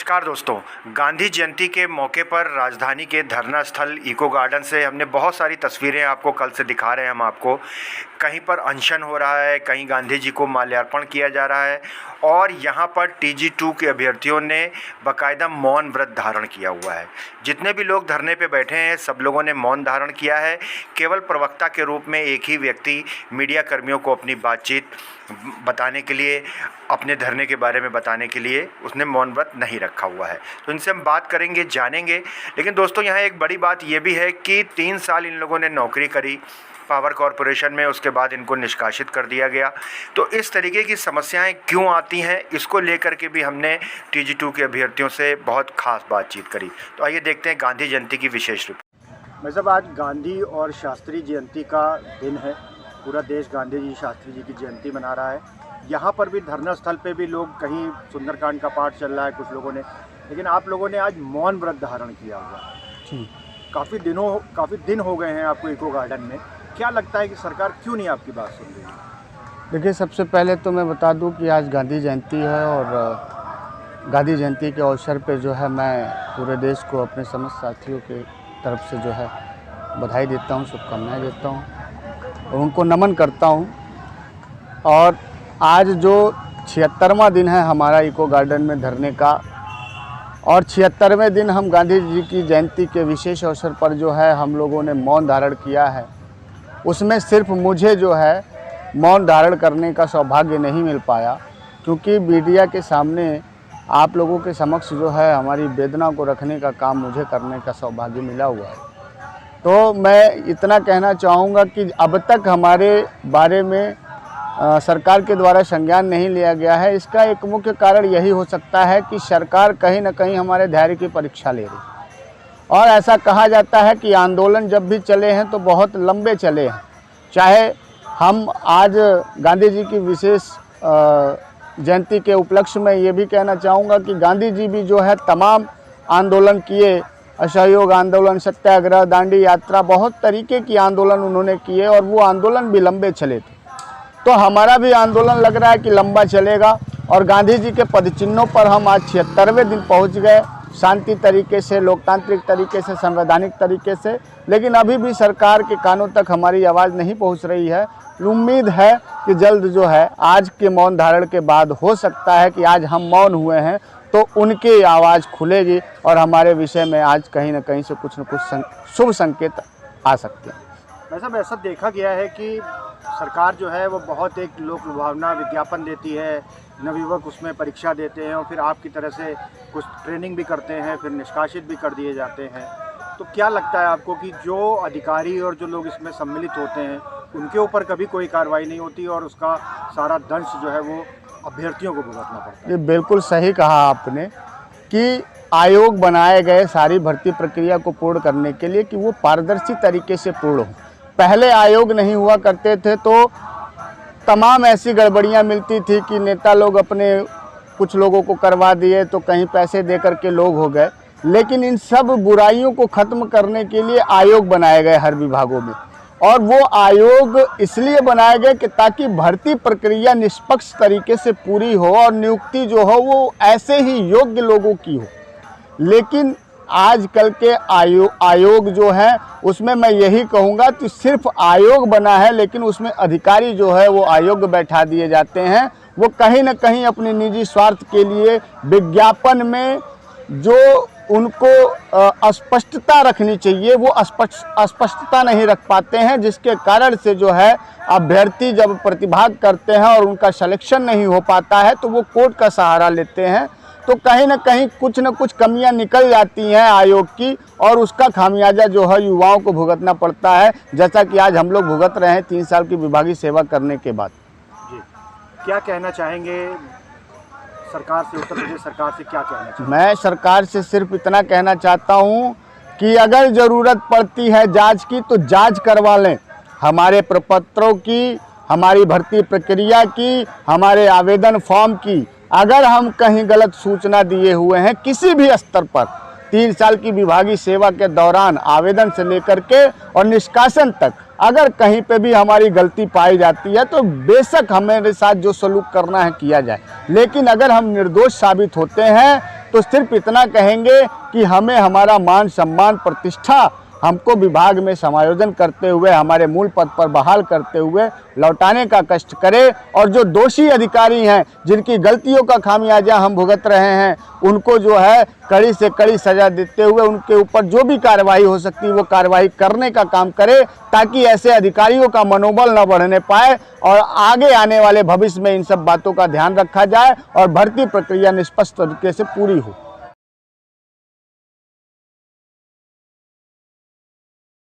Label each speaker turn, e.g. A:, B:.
A: नमस्कार दोस्तों, गांधी जयंती के मौके पर राजधानी के धरना स्थल इको गार्डन से हमने बहुत सारी तस्वीरें आपको कल से दिखा रहे हैं। हम आपको कहीं पर अनशन हो रहा है, कहीं गांधी जी को माल्यार्पण किया जा रहा है और यहाँ पर TG2 के अभ्यर्थियों ने बाकायदा मौन व्रत धारण किया हुआ है। जितने भी लोग धरने पे बैठे हैं सब लोगों ने मौन धारण किया है। केवल प्रवक्ता के रूप में एक ही व्यक्ति मीडिया कर्मियों को अपनी बातचीत बताने के लिए, अपने धरने के बारे में बताने के लिए उसने मौन व्रत नहीं रखा हुआ है। तो इनसे हम बात करेंगे, जानेंगे। लेकिन दोस्तों यहाँ एक बड़ी बात ये भी है कि 3 साल इन लोगों ने नौकरी करी पावर कॉरपोरेशन में, उसके बाद इनको निष्कासित कर दिया गया। तो इस तरीके की समस्याएं क्यों आती हैं, इसको लेकर के भी हमने TG2 के अभ्यर्थियों से बहुत खास बातचीत करी। तो आइए देखते हैं गांधी जयंती की विशेष रिपोर्ट। भाई साहब, आज गांधी और शास्त्री जयंती का दिन है। पूरा देश गांधी जी शास्त्री जी की जयंती मना रहा है। यहाँ पर भी धरना स्थल पे भी लोग, कहीं सुंदरकांड का पाठ चल रहा है कुछ लोगों ने, लेकिन आप लोगों ने आज मौन व्रत धारण किया हुआ है। काफ़ी दिन हो गए हैं आपको इको गार्डन में। क्या लगता है कि सरकार क्यों नहीं आपकी बात सुन रही है?
B: देखिए, सबसे पहले तो मैं बता दूं कि आज गांधी जयंती है और गांधी जयंती के अवसर पे जो है मैं पूरे देश को, अपने समस्त साथियों के तरफ से जो है बधाई देता हूं, शुभकामनाएं देता हूं और उनको नमन करता हूं। और आज जो 76वां दिन है हमारा इको गार्डन में धरने का, और 76वें दिन हम गांधी जी की जयंती के विशेष अवसर पर जो है हम लोगों ने मौन धारण किया है। उसमें सिर्फ मुझे जो है मौन धारण करने का सौभाग्य नहीं मिल पाया, क्योंकि मीडिया के सामने आप लोगों के समक्ष जो है हमारी वेदना को रखने का काम मुझे करने का सौभाग्य मिला हुआ है। तो मैं इतना कहना चाहूँगा कि अब तक हमारे बारे में सरकार के द्वारा संज्ञान नहीं लिया गया है। इसका एक मुख्य कारण यही हो सकता है कि सरकार कहीं न कहीं हमारे धैर्य की परीक्षा ले रही है। और ऐसा कहा जाता है कि आंदोलन जब भी चले हैं तो बहुत लंबे चले हैं। चाहे हम आज गांधी जी की विशेष जयंती के उपलक्ष्य में ये भी कहना चाहूँगा कि गांधी जी भी जो है तमाम आंदोलन किए, असहयोग आंदोलन, सत्याग्रह, दांडी यात्रा, बहुत तरीके की आंदोलन उन्होंने किए और वो आंदोलन भी लंबे चले थे। तो हमारा भी आंदोलन लग रहा है कि लंबा चलेगा और गांधी जी के पदचिन्हों पर हम आज 76वें दिन पहुँच गए, शांति तरीके से, लोकतांत्रिक तरीके से, संवैधानिक तरीके से। लेकिन अभी भी सरकार के कानों तक हमारी आवाज़ नहीं पहुंच रही है। उम्मीद है कि जल्द जो है आज के मौन धारण के बाद हो सकता है कि आज हम मौन हुए हैं तो उनकी आवाज़ खुलेगी और हमारे विषय में आज कहीं न कहीं से कुछ न कुछ शुभ संकेत आ सकते हैं।
A: वैसा ऐसा देखा गया है कि सरकार जो है वो बहुत एक लोक लुभावना विज्ञापन देती है, नवयुवक उसमें परीक्षा देते हैं और फिर आपकी तरह से कुछ ट्रेनिंग भी करते हैं, फिर निष्कासित भी कर दिए जाते हैं। तो क्या लगता है आपको कि जो अधिकारी और जो लोग इसमें सम्मिलित होते हैं उनके ऊपर कभी कोई कार्रवाई नहीं होती और उसका सारा दंश जो है वो अभ्यर्थियों को भुगतना पड़ता है?
B: ये बिल्कुल सही कहा आपने कि आयोग बनाए गए सारी भर्ती प्रक्रिया को पूर्ण करने के लिए कि वो पारदर्शी तरीके से पूर्ण हो। पहले आयोग नहीं हुआ करते थे तो तमाम ऐसी गड़बड़ियां मिलती थी कि नेता लोग अपने कुछ लोगों को करवा दिए तो कहीं पैसे दे कर के लोग हो गए। लेकिन इन सब बुराइयों को ख़त्म करने के लिए आयोग बनाए गए हर विभागों में, और वो आयोग इसलिए बनाए गए कि ताकि भर्ती प्रक्रिया निष्पक्ष तरीके से पूरी हो और नियुक्ति जो हो वो ऐसे ही योग्य लोगों की हो। लेकिन आजकल के आयोग जो है उसमें मैं यही कहूँगा कि सिर्फ आयोग बना है लेकिन उसमें अधिकारी जो है वो अयोग्य बैठा दिए जाते हैं। वो कहीं न कहीं अपने निजी स्वार्थ के लिए विज्ञापन में जो उनको अस्पष्टता रखनी चाहिए वो अस्पष्टता नहीं रख पाते हैं, जिसके कारण से जो है अभ्यर्थी जब प्रतिभाग करते हैं और उनका सिलेक्शन नहीं हो पाता है तो वो कोर्ट का सहारा लेते हैं। तो कहीं न कहीं कुछ न कुछ कमियां निकल जाती हैं आयोग की और उसका खामियाजा जो है युवाओं को भुगतना पड़ता है, जैसा कि आज हम लोग भुगत रहे हैं 3 साल की विभागीय सेवा करने के बाद।
A: जी, क्या कहना चाहेंगे सरकार से, उत्तर प्रदेश सरकार से क्या कहना चाहेंगे?
B: मैं सरकार से सिर्फ इतना कहना चाहता हूँ कि अगर ज़रूरत पड़ती है जाँच की तो जाँच करवा लें। हमारे प्रपत्रों की, हमारी भर्ती प्रक्रिया की, हमारे आवेदन फॉर्म की अगर हम कहीं गलत सूचना दिए हुए हैं किसी भी स्तर पर 3 साल की विभागीय सेवा के दौरान आवेदन से लेकर के और निष्कासन तक अगर कहीं पे भी हमारी गलती पाई जाती है तो बेशक हमारे साथ जो सलूक करना है किया जाए। लेकिन अगर हम निर्दोष साबित होते हैं तो तो सिर्फ इतना कहेंगे कि हमें हमारा मान सम्मान प्रतिष्ठा हमको विभाग में समायोजन करते हुए हमारे मूल पद पर बहाल करते हुए लौटाने का कष्ट करें, और जो दोषी अधिकारी हैं जिनकी गलतियों का खामियाजा हम भुगत रहे हैं उनको जो है कड़ी से कड़ी सज़ा देते हुए उनके ऊपर जो भी कार्रवाई हो सकती है वो कार्रवाई करने का काम करे, ताकि ऐसे अधिकारियों का मनोबल न बढ़ने पाए और आगे आने वाले भविष्य में इन सब बातों का ध्यान रखा जाए और भर्ती प्रक्रिया निष्पक्ष तरीके से पूरी हो।